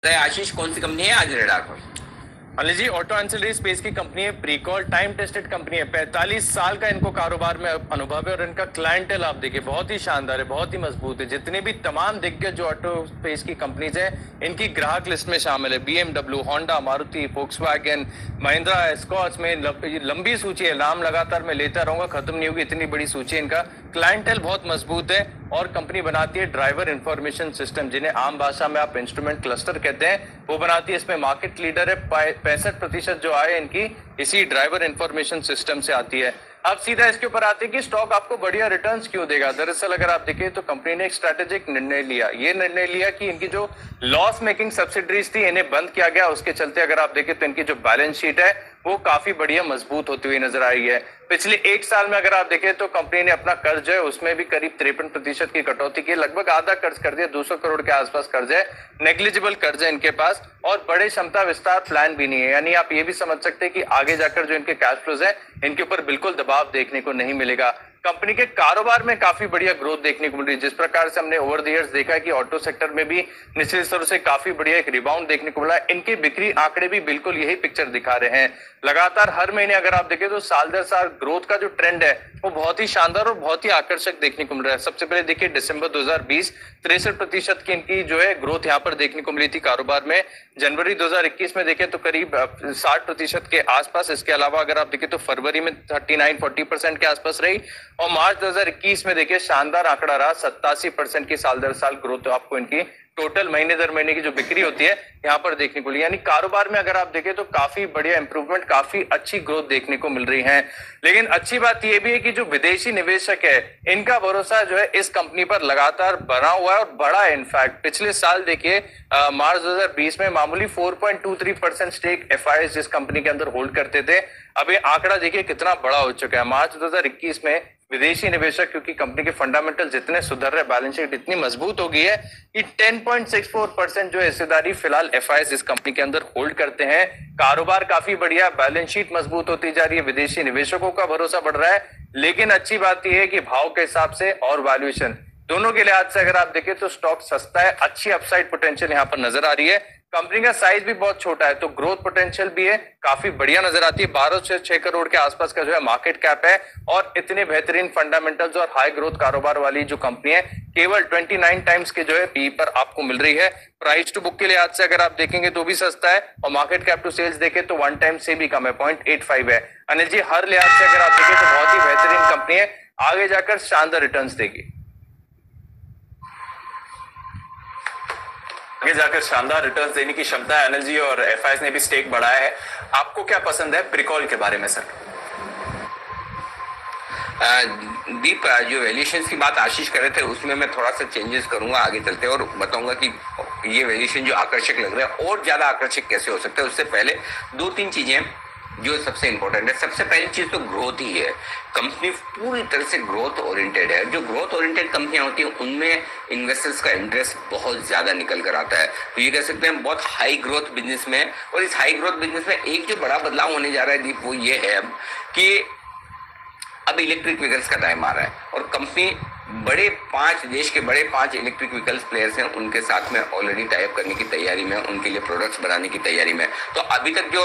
आशीष, कौन सी कंपनी है आज रेडार पर? Anil ji, auto ancillary space की कंपनी है, प्रीकॉल टाइम टेस्टेड कंपनी है। 45 साल का इनको कारोबार में अनुभव है और इनका क्लाइंटेल आप देखिए बहुत ही शानदार है, बहुत ही मजबूत है। जितने भी तमाम दिग्गज जो ऑटो स्पेस की कंपनीज है इनकी ग्राहक लिस्ट में शामिल है। BMW, Honda, Maruti, Volkswagen, Mahindra, Escorts में लंबी सूची है। नाम लगातार मैं लेता रहूंगा, खत्म नहीं होगी, इतनी बड़ी सूची है। इनका क्लाइंटेल बहुत मजबूत है और कंपनी बनाती है ड्राइवर इंफॉर्मेशन सिस्टम, जिन्हें आम भाषा में आप इंस्ट्रूमेंट क्लस्टर कहते हैं, वो बनाती है। इसमें मार्केट लीडर है। 65% जो आय इनकी इसी ड्राइवर इंफॉर्मेशन सिस्टम से आती है। अब सीधा इसके ऊपर आते हैं कि स्टॉक आपको बढ़िया रिटर्न्स क्यों देगा। दरअसल अगर आप देखें तो कंपनी ने एक स्ट्रेटेजिक निर्णय लिया। ये निर्णय लिया कि इनकी जो लॉस मेकिंग सब्सिडरीज थी इन्हें बंद किया गया। उसके चलते अगर आप देखें तो इनकी जो बैलेंस शीट है वो काफी बढ़िया मजबूत होती हुई नजर आई है। पिछले एक साल में अगर आप देखें तो कंपनी ने अपना कर्ज है उसमें भी करीब 53% की कटौती की, लगभग आधा कर्ज कर दिया। 200 करोड़ के आसपास कर्ज है, नेग्लिजिबल कर्ज है इनके पास, और बड़े क्षमता विस्तार प्लान भी नहीं है। यानी आप ये भी समझ सकते हैं कि आगे जाकर जो इनके कैश फ्लोज है इनके ऊपर बिल्कुल दबाव देखने को नहीं मिलेगा। कंपनी के कारोबार में काफी बढ़िया ग्रोथ देखने को मिल रही है। जिस प्रकार से हमने ओवर द इयर्स देखा है कि ऑटो सेक्टर में भी निचले स्तर से काफी बढ़िया एक रिबाउंड देखने को मिला है। इनके बिक्री आंकड़े भी बिल्कुल यही पिक्चर दिखा रहे हैं। लगातार हर महीने अगर आप देखें तो साल दर साल ग्रोथ का जो ट्रेंड है वो बहुत ही शानदार और बहुत ही आकर्षक देखने को मिल रहा है। सबसे पहले देखिए दिसंबर 2020 63% की इनकी जो है ग्रोथ यहाँ पर देखने को मिली थी कारोबार में। जनवरी 2021 में देखें तो करीब 60% के आसपास। इसके अलावा अगर आप देखें तो फरवरी में 39-40% के आसपास रही, और मार्च 2021 में देखिए शानदार आंकड़ा रहा, 87% की साल दर साल ग्रोथ आपको इनकी टोटल महीने दर महीने की जो बिक्री होती है यहाँ पर देखने को मिली। यानी कारोबार में अगर आप देखें तो काफी बढ़िया इंप्रूवमेंट, काफी अच्छी ग्रोथ देखने को मिल रही है। लेकिन अच्छी बात यह भी है कि जो विदेशी निवेशक है इनका भरोसा जो है इस कंपनी पर लगातार बना हुआ है और बड़ा है। इनफैक्ट पिछले साल देखिए मार्च 2020 में मामूली 4.23% स्टेक एफआईएस जिस कंपनी के अंदर होल्ड करते थे, अब ये आंकड़ा देखिए कितना बड़ा हो चुका है। मार्च 2021 में विदेशी निवेशक, क्योंकि कंपनी के फंडामेंटल जितने सुधर रहे, बैलेंस शीट इतनी मजबूत हो गई है कि 10.64% जो हिस्सेदारी फिलहाल एफआईएस इस कंपनी के अंदर होल्ड करते हैं। कारोबार काफी बढ़िया, बैलेंस शीट मजबूत होती जा रही है, विदेशी निवेशकों का भरोसा बढ़ रहा है। लेकिन अच्छी बात यह है कि भाव के हिसाब से और वैल्यूएशन दोनों के लिहाज से अगर आप देखें तो स्टॉक सस्ता है, अच्छी अपसाइड पोटेंशियल यहां पर नजर आ रही है। कंपनी का साइज भी बहुत छोटा है तो ग्रोथ पोटेंशियल भी है, काफी बढ़िया नजर आती है। 12 से 6 करोड़ के आसपास का जो है मार्केट कैप है, और इतने बेहतरीन फंडामेंटल्स और हाई ग्रोथ कारोबार वाली जो कंपनी है केवल 29 टाइम्स के जो है पी पर आपको मिल रही है। प्राइस टू बुक के लिहाज से अगर आप देखेंगे तो भी सस्ता है, और मार्केट कैप टू सेल्स देखें तो 1 टाइम से भी कम है, 0.85 है। अनिल जी, हर लिहाज से अगर आप देखें तो बहुत ही बेहतरीन कंपनी है, आगे जाकर शानदार रिटर्न्स देगी। आगे जाकर शानदार रिटर्न्स देने की क्षमता है अनिल जी, और एफआईएस ने भी स्टेक बढ़ाया है। आपको क्या पसंद है प्रिकॉल के बारे में सर? दीप, जो वैल्यूएशन की बात आशीष कर रहे थे उसमें मैं थोड़ा सा चेंजेस करूंगा आगे चलते, और बताऊंगा कि ये वैल्यूएशन जो आकर्षक लग रहा है और ज्यादा आकर्षक कैसे हो सकता है। उससे पहले 2-3 चीजें जो सबसे इंपॉर्टेंट है। सबसे पहली चीज तो ग्रोथ ही है। कंपनी पूरी तरह से ग्रोथ ओरिएंटेड है। जो ग्रोथ ओरिएंटेड कंपनियां होती हैं उनमें इन्वेस्टर्स का इंटरेस्ट बहुत ज्यादा निकल कर आता है। तो ये कह सकते हैं बहुत हाई ग्रोथ बिजनेस में। और इस हाई ग्रोथ बिजनेस में एक जो बड़ा बदलाव होने जा रहा है दीप, वो ये है अब कि अब इलेक्ट्रिक व्हीकल्स का टाइम आ रहा है, और कंपनी देश के बड़े 5 इलेक्ट्रिक व्हीकल्स प्लेयर्स हैं उनके साथ में ऑलरेडी टाइप करने की तैयारी में, उनके लिए प्रोडक्ट्स बनाने की तैयारी में। तो अभी तक जो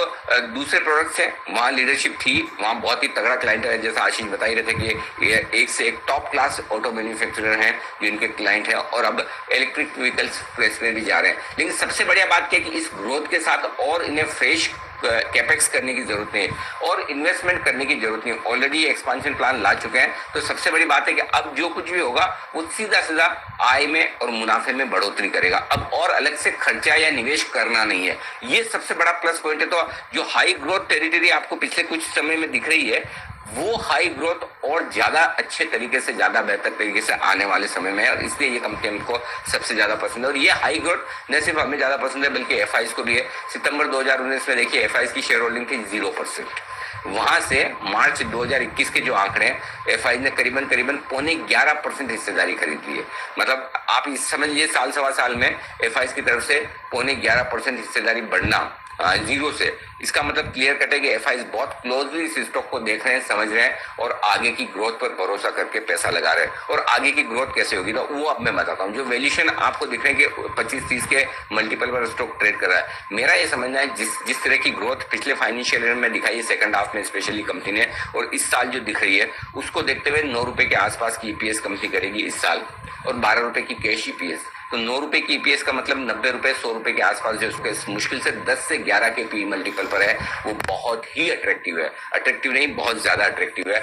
दूसरे प्रोडक्ट्स हैं वहाँ लीडरशिप थी, वहाँ बहुत ही तगड़ा क्लाइंट है। जैसा आशीष बता ही रहे थे कि ये एक से एक टॉप क्लास ऑटो मैन्युफैक्चरर हैं जो इनके क्लाइंट है, और अब इलेक्ट्रिक व्हीकल्स प्लेस में भी जा रहे हैं। लेकिन सबसे बढ़िया बात क्या है कि इस ग्रोथ के साथ और इन्हें फ्रेश कैपेक्स करने की जरूरत नहीं और इन्वेस्टमेंट करने की जरूरत नहीं। ऑलरेडी एक्सपांशन प्लान ला चुके हैं। तो सबसे बड़ी बात है कि अब जो कुछ भी होगा वो सीधा सीधा आय में और मुनाफे में बढ़ोतरी करेगा। अब और अलग से खर्चा या निवेश करना नहीं है, ये सबसे बड़ा प्लस पॉइंट है। तो जो हाई ग्रोथ टेरिटरी आपको पिछले कुछ समय में दिख रही है, वो हाई ग्रोथ और ज्यादा अच्छे तरीके से, ज्यादा बेहतर तरीके से आने वाले समय में है, और इसलिए ये कंपनी हमको सबसे ज्यादा पसंद है। और ये हाई ग्रोथ न सिर्फ हमें ज्यादा पसंद है बल्कि एफआईएस को भी है। सितंबर 2019 में देखिए एफआईएस की शेयर होल्डिंग थी 0%। वहां से मार्च 2021 के जो आंकड़े हैं, एफआईएस ने करीबन 11.5% हिस्सेदारी खरीद ली है। मतलब आप इस समझ लीजिए साल सवा साल में एफआईएस की तरफ से 11.5% हिस्सेदारी बढ़ना जीरो से। इसका मतलब क्लियर कट है कि एफआई बहुत क्लोजली इस स्टॉक को देख रहे हैं, समझ रहे हैं और आगे की ग्रोथ पर भरोसा करके पैसा लगा रहे हैं। और आगे की ग्रोथ कैसे होगी तो वो अब मैं बताता हूँ। जो वैल्यूएशन आपको दिख रहे हैं कि 25-30 के मल्टीपल पर स्टॉक ट्रेड कर रहा है, मेरा ये समझना है जिस तरह की ग्रोथ पिछले फाइनेंशियल ईयर में दिखाई है सेकंड हाफ में स्पेशली कंपनी ने, और इस साल जो दिख रही है उसको देखते हुए 9 रुपए के आसपास की ईपीएस कंपनी करेगी इस साल, और 12 रुपए की कैश ईपीएस। तो 9 रुपए की ईपीएस का मतलब 90 रुपए 100 रुपए के आसपास जो उसके मुश्किल से 10 से 11 के पी मल्टीपल पर है, वो बहुत ही अट्रैक्टिव है। अट्रैक्टिव नहीं, बहुत ज्यादा अट्रैक्टिव है।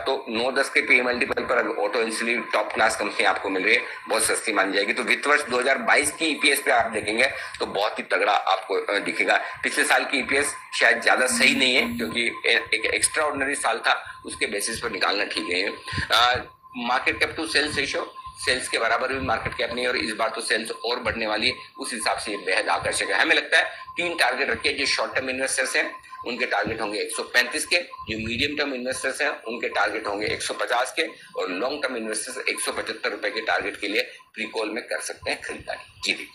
तो 9-10 के पी मल्टीपल पर अगर auto insulin top class company आपको मिल रही है, बहुत सस्ती मान जाएगी। तो वित्त वर्ष 2022 की ईपीएस पे आप देखेंगे तो बहुत ही तगड़ा आपको दिखेगा। पिछले साल की ईपीएस शायद ज्यादा सही नहीं है क्योंकि एक एक्स्ट्रा ऑर्डिनरी साल था, उसके बेसिस पर निकालना ठीक नहीं है। Market cap to sales ratio sales के बराबर भी मार्केट कैप नहीं है, और इस बार तो सेल्स और बढ़ने वाली है, उस हिसाब से ये बेहद आकर्षक है। हमें लगता है 3 टारगेट रखिए। जो शॉर्ट टर्म इन्वेस्टर्स हैं उनके टारगेट होंगे 135 के, जो मीडियम टर्म इन्वेस्टर्स हैं उनके टारगेट होंगे 150 के, और लॉन्ग टर्म इन्वेस्टर्स 175 रुपए के टारगेट के लिए प्री कॉल में कर सकते हैं खरीदारी। जी।